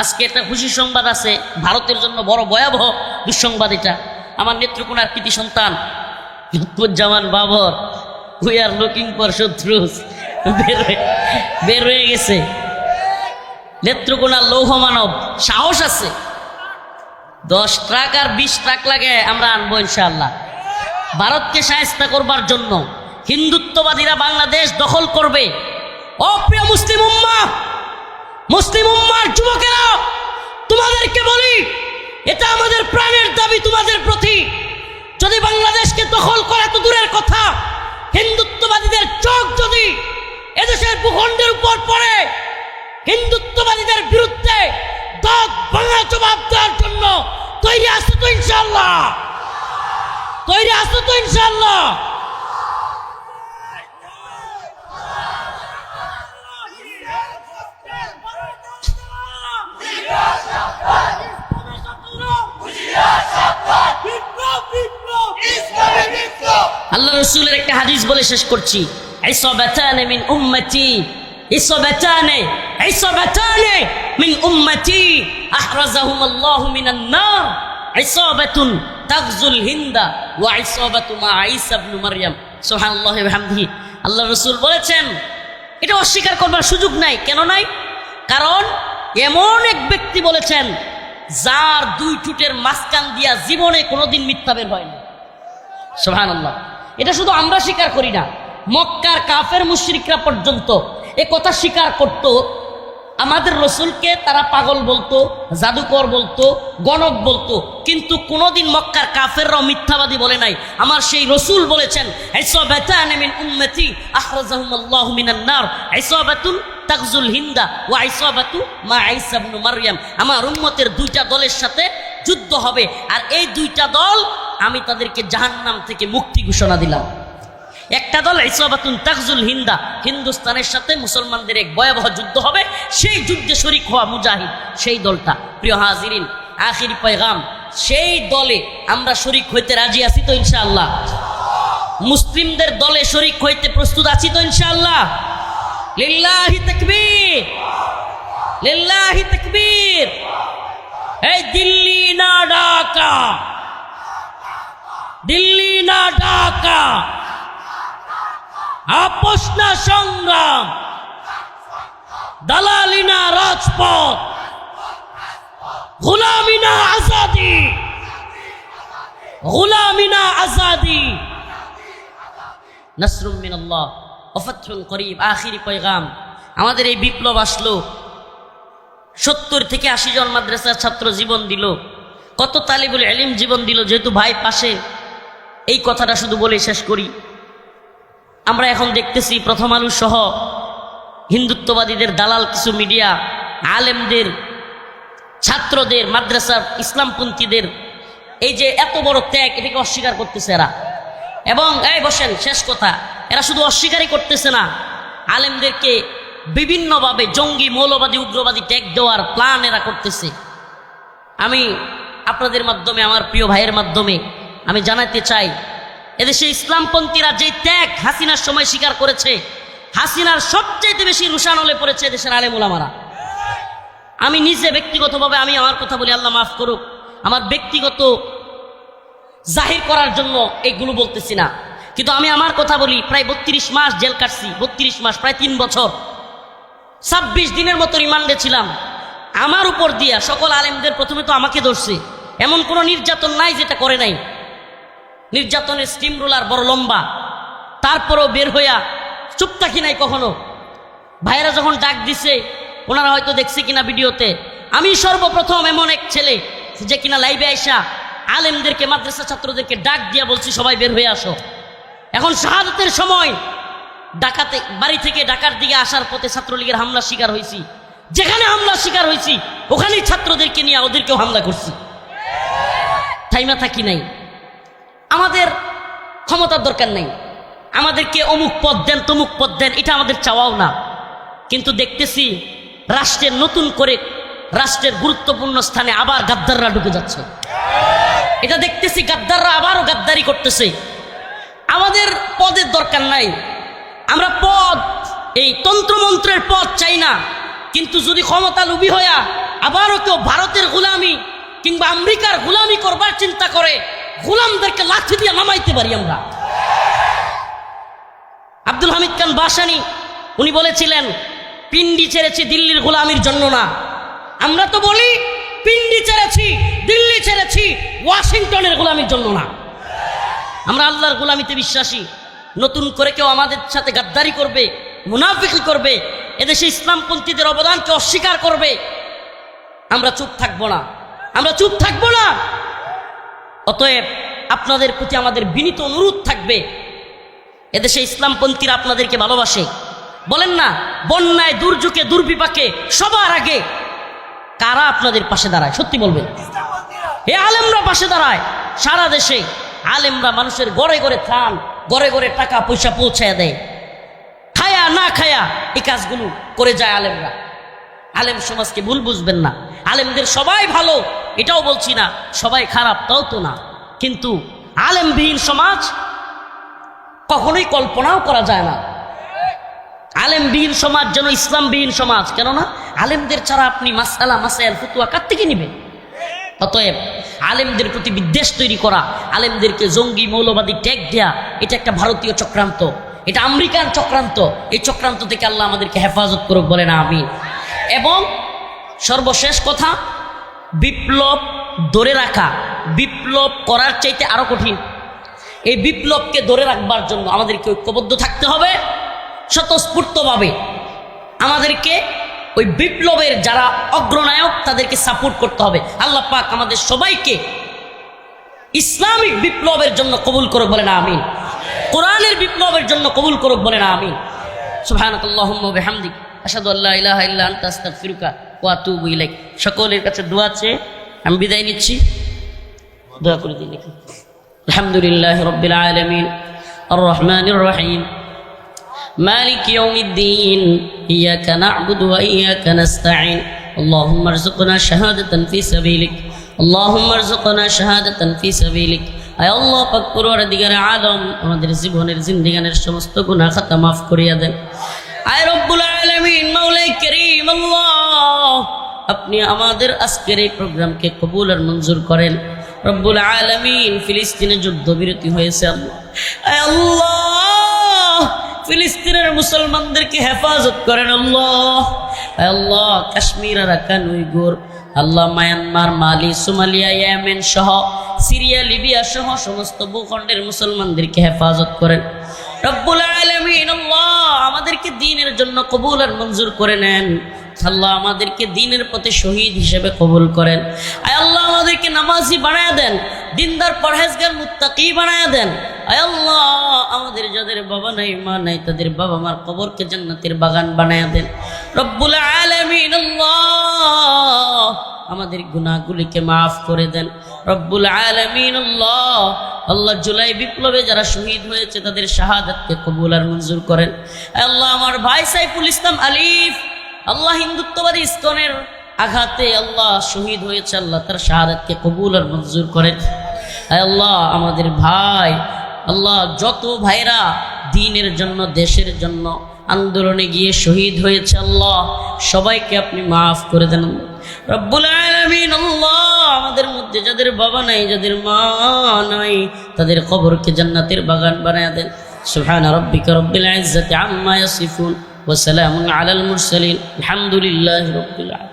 আজকে একটা খুশি সংবাদ আছে, ভারতের জন্য বড় ভয়াবহ দুঃসংবাদ এটা। আমার নেত্রকোনার কৃতি সন্তান Lutfuzzaman Babar, we are looking for শত্রুস, বের হয়ে গেছে। নেত্রকোনার লৌহ মানব, সাহস আছে, 10 ট্রাক আর 20 ট্রাক লাগে আমরা আনবো ইনশাআল্লাহ। ভারতকে শায়েস্তা করবার জন্য হিন্দুত্ববাদীরা বাংলাদেশ দখল করবে। অপ্রিয় মুসলিম উম্মাহ, মুসলিম উম্মার যুবকেরা, তোমাদেরকে বলি, এটা আমাদের প্রাণের দাবি তোমাদের প্রতি। যদি বাংলাদেশকে দখল করা তো দূরের কথা, হিন্দুত্ববাদীদের চোখ যদি এদেশের ভূখণ্ডের উপর পড়ে, হিন্দুত্ববাদীদের বিরুদ্ধে দাঁত ভাঙা জবাব দেওয়ার জন্য তৈরি আছো তো ইনশাআল্লাহ? তৈরি আছো তো ইনশাআল্লাহ? আল্লাহ রাসূলের একটা হাদিস বলে শেষ করছি। ইসাবাতানে মিন উম্মতি, ইসাবাতানে মিন উম্মতি আহরাজাহুমুল্লাহু মিনান নার, ইসাবাতুন তাগজুল হিন্দা ওয়া ইসাবাতু মা ঈসা ইবনে মারইয়াম। সুবহানাল্লাহি ওয়া বিহামদিহি। আল্লাহ রাসূল বলেছেন, এটা অস্বীকার করবার সুযোগ নাই। কেন নাই? কারণ এমন এক ব্যক্তি বলেছেন যার 2 ঠোঁটের মাঝখান দিয়া জীবনে কোনোদিন মিথ্যা বের হয় না। সুবহানাল্লাহ। এটা শুধু আমরা স্বীকার করি না, মক্কার কাফের মুশরিকরা পর্যন্ত এ কথা স্বীকার করত। আমাদের রসুলকে তারা পাগল বলতো, জাদুকর বলতো, গণক বলতো, কিন্তু কোনোদিন মক্কার কাফেররাও মিথ্যাবাদী বলে নাই। আমার সেই রসুল বলেছেন, ইসাবাতানে মিন উম্মতি আখরাজাহুমুল্লাহু মিনান নার, ইসাবাতুন তাগজুল হিন্দা ওয়া ইসাবাতু মা ঈসা ইবনে মারইয়াম। আমার উম্মতের 2টা দলের সাথে যুদ্ধ হবে, আর এই 2টা দল আমি তাদেরকে জাহান্নাম থেকে মুক্তি ঘোষণা দিলাম। একটা দল ইসাবাতুন তাগজুল হিন্দা, হিন্দুস্তানের সাথে মুসলমানদের এক ভয়াবহ যুদ্ধ হবে, সেই যুদ্ধে শরীক হওয়া মুজাহিদ, সেই দলটা। প্রিয় হাজিরিন, আখিরি পয়গাম, সেই দলে আমরা শরীক হইতে রাজি আছি তো ইনশাআল্লাহ? মুসলিমদের দলে শরীক হইতে প্রস্তুত আছি তো ইনশাআল্লাহ? লিল্লাহি তাকবীর, লিল্লাহি তাকবীর। এই দিল্লি না ঢাকা, দিল্লি না ঢাকা, আপোষ না সংগ্রাম, দালালি না রাজপথ, গোলামি না আজাদি, গোলামি না আজাদি। নাসরুম মিনাল্লাহ ওয়া ফাতহুন করিব। আখিরি পয়গাম, আমাদের এই বিপ্লব আসলো, 70 থেকে 80 জন মাদ্রাসার ছাত্র জীবন দিল, কত তালিবুল ইলম জীবন দিল। যেহেতু ভাই পাশে, এই কথাটা শুধু বলে শেষ করি। আমরা এখন দেখতেছি প্রথম আলো সহ হিন্দুত্ববাদীদের দালাল কিছু মিডিয়া, আলেমদের, ছাত্রদের, মাদ্রাসার ইসলামপন্থীদের এই যে এত বড় ত্যাগ, এটাকে অস্বীকার করতেছে এরা। এবং এই বসেন, শেষ কথা, এরা শুধু অস্বীকারই করতেছে না, আলেমদেরকে বিভিন্নভাবে জঙ্গি, মৌলবাদী, উগ্রবাদী ট্যাগ দেওয়ার প্ল্যান এরা করতেছে। আমি আপনাদের মাধ্যমে, আমার প্রিয় ভাইয়ের মাধ্যমে আমি জানাতে চাই, এদেশে ইসলামপন্থীরা যে ত্যাগ হাসিনার সময় স্বীকার করেছে, হাসিনার সবচেয়ে বেশি রুশান হলে পড়েছে এদেশের আলেম ওলামারা। আমি নিজে ব্যক্তিগতভাবে, আমি আমার কথা বলি, আল্লাহ মাফ করুক, আমার ব্যক্তিগত জাহির করার জন্য এইগুলো বলতেছি না, কিন্তু আমি আমার কথা বলি। প্রায় 32 মাস জেল কাটছি, 32 মাস, প্রায় 3 বছর, 26 দিনের মতো রিমান্ডে ছিলাম। আমার উপর দিয়া সকল আলেমদের প্রথমে তো আমাকে ধরছে। এমন কোনো নির্যাতন নাই যেটা করে নাই, নির্যাতনের স্টিম রোলার বড় লম্বা, তারপরেও বের হইয়া চুপ থাকি নাই কখনো। ভাইয়েরা যখন ডাক দিছে, ওনারা হয়তো দেখছে কিনা ভিডিওতে, আমি সর্বপ্রথম এমন এক ছেলে যে কিনা লাইভে আইসা আলেমদেরকে, মাদ্রাসা ছাত্রদেরকে ডাক দিয়া বলছি, সবাই বের হয়ে আসো। এখন শাহাদাতের সময় ডাকাতে বাড়ি থেকে ঢাকার দিকে আসার পথে ছাত্রলীগের হামলার শিকার হয়েছি। যেখানে হামলার শিকার হয়েছি ওখানেই ছাত্রদেরকে নিয়ে ওদেরকেও হামলা করছি, থাইমা থাকি নাই। আমাদের ক্ষমতার দরকার নেই, আমাদেরকে অমুক পদ দেন, তমুক পদ দেন, এটা আমাদের চাওয়াও না। কিন্তু দেখতেছি রাষ্ট্রের নতুন করে, রাষ্ট্রের গুরুত্বপূর্ণ স্থানে আবার গাদ্দাররা ঢুকে যাচ্ছে। এটা দেখতেছি গাদ্দাররা আবারও গাদ্দারি করতেছে। আমাদের পদের দরকার নাই, আমরা পদ, এই তন্ত্রমন্ত্রের পদ চাই না। কিন্তু যদি ক্ষমতা লোভী হইয়া আবারও কেউ ভারতের গোলামি কিংবা আমেরিকার গোলামি করবার চিন্তা করে, গোলামদেরকে লাঠি দিয়ে নামাইতে পারি আমরা। আব্দুল হামিদ খান বাসানি উনি বলেছিলেন, পিন্ডি ছেড়েছি দিল্লির গোলামির জন্য না। আমরা তো বলি পিন্ডি ছেড়েছি, দিল্লি ছেড়েছি, ওয়াশিংটনের গোলামির জন্য না। আমরা আল্লাহর গোলামিতে বিশ্বাসী। নতুন করে কেউ আমাদের সাথে গাদ্দারি করবে, মুনাফিকি করবে, এদেশে ইসলামপন্থীদের অবদানকে অস্বীকার করবে, আমরা চুপ থাকবো না, আমরা চুপ থাকবো না। অতএব আপনাদের প্রতি আমাদের বিনীত অনুরোধ থাকবে, এদেশে ইসলামপন্থীরা আপনাদেরকে ভালোবাসে। বলেন না, বন্যায়, দুর্যোগে, দুর্বিপাকে সবার আগে কারা আপনাদের পাশে দাঁড়ায়? সত্যি বলবেন। এ আলেমরা পাশে দাঁড়ায়। সারা দেশে আলেমরা মানুষের ঘরে ঘরে ত্রাণ, ঘরে ঘরে টাকা পয়সা পৌঁছায় দেয়। খায়া না খায়া এই কাজগুলো করে যায় আলেমরা। আলেম সমাজকে ভুল বুঝবেন না, আলেমদের সবাই ভালো এটাও বলছি না, সবাই খারাপ তাও তো না। কিন্তু আলেমবিহীন সমাজ কখনোই কল্পনাও করা যায় না। আলেমবিহীন সমাজ যেন ইসলামবিহীন সমাজ। কেননা আলেমদের ছাড়া আপনি মাসআলা মাসাইল ফতোয়া কার থেকে নেবেন? অতএব আলেমদের প্রতি বিদ্বেষ তৈরি করা, আলেমদেরকে জঙ্গি মৌলবাদী ট্যাগ দেয়া, এটা একটা ভারতীয় চক্রান্ত, এটা আমেরিকান চক্রান্ত। এই চক্রান্ত থেকে আল্লাহ আমাদেরকে হেফাজত করুক, বলেন আমিন। এবং সর্বশেষ কথা, বিপ্লব ধরে রাখা, বিপ্লব করার চাইতে আরো কঠিন। এই বিপ্লবকে ধরে রাখবার জন্য আমাদেরকে ঐক্যবদ্ধ থাকতে হবে, স্বতঃস্ফূর্তভাবে আমাদেরকে ওই বিপ্লবের যারা অগ্রনায়ক তাদেরকে সাপোর্ট করতে হবে। আল্লাহ পাক আমাদের সবাইকে ইসলামিক বিপ্লবের জন্য কবুল করুক, বলেন আমিন। কোরআনের বিপ্লবের জন্য কবুল করুক, বলেন আমিন। সুবহানাকাল্লাহুম্মা ওয়া বিহামদিক, আশহাদু আল্লা ইলাহা ইল্লা আনতা আস্তাগফিরুকা ওয়া আতুবু ইলাইক। সকলের কাছে দোয়া চেয়ে আমি বিদায় নিচ্ছি, দোয়া করে দিন। আলহামদুলিল্লাহি রাব্বিল আলামিন আর রহমানির রহিম মালিক ইয়াউমিদ্দিন ইয়্যাকা না'বুদু ওয়া ইয়্যাকা নাস্তাঈন আল্লাহুম্মা আরযুকনা শাহাদাতান ফি সাবিলিক আল্লাহুম্মা আরযুকনা শাহাদাতান ফি সাবিলিক। আয় আল্লাহ পাক, পরওয়ারদিগারে আলম, আমাদের জীবনের জিন্দেগানের সমস্ত গুনাহ খাতা মাফ করিয়া দেন। আয় রব্বুল আলামিন, মাওলাই কারীম আল্লাহ, আপনি আমাদের আজকের এই প্রোগ্রামকে কবুল আর মঞ্জুর করেন। রব্বুল আলামিন, ফিলিস্তিনে যুদ্ধবিরতি হয়েছে আল্লাহ, আয় আল্লাহ ফিলিস্তিনের মুসলমানদেরকে হেফাজত করেন আল্লাহ। আয় আল্লাহ, কাশ্মীর, আরাকান, উইগুর, আল্লাহ মায়ানমার, মালি, সোমালিয়া, ইয়েমেন সহ সিরিয়া, লিবিয়া সহ সমস্ত ভূখণ্ডের মুসলমানদেরকে হেফাজত করেন। রব্বুল আলামিন আল্লাহ, আমাদেরকে দ্বীনের জন্য কবুল আর মঞ্জুর করে নেন। আল্লাহ আমাদেরকে দ্বীনের পথে শহীদ হিসেবে কবুল করেন। আয় আল্লাহ আমাদেরকে নামাজি বানায়া দেন, দিনদার পরহেজগার মুত্তাকি বানায়া দেন। আয় আল্লাহ আমাদের যাদের বাবা নাই মা নাই তাদের বাবা মার কবরকে জান্নাতের বাগান বানায়া দেন। রব্বুল আলামিন আল্লাহ আমাদের গুনাহগুলিকে মাফ করে দেন। রব্বুল আলামিন আল্লাহ, আল্লাহ জুলাই বিপ্লবে যারা শহীদ হয়েছে তাদের শাহাদাতকে কবুল আর মঞ্জুর করেন। আল্লাহ আমার ভাই সাইফুল ইসলাম আলিফ, আল্লাহ হিন্দুত্ববাদী ইসকনের আঘাতে আল্লাহ শহীদ হয়েছে, আল্লাহ তার শাহাদাতকে কবুল আর মঞ্জুর করেন। আল্লাহ আমাদের ভাই, আল্লাহ যত ভাইরা দ্বীনের জন্য, দেশের জন্য আন্দোলনে গিয়ে শহীদ হয়েছে, আল্লাহ সবাইকে আপনি মাফ করে দেন। রব্বুল আলামিন আল্লাহ আমাদের মধ্যে যাদের বাবা নাই, যাদের মা নাই, তাদের কবরকে জান্নাতের বাগান বানায়া দেন। সুবহান রাব্বিকা রব্বিল ইজ্জাতি আম্মা ইয়াসিফুন ওয়া সালামুন আলাল মুরসালিন আলহামদুলিল্লাহি রাব্বিল আলামিন।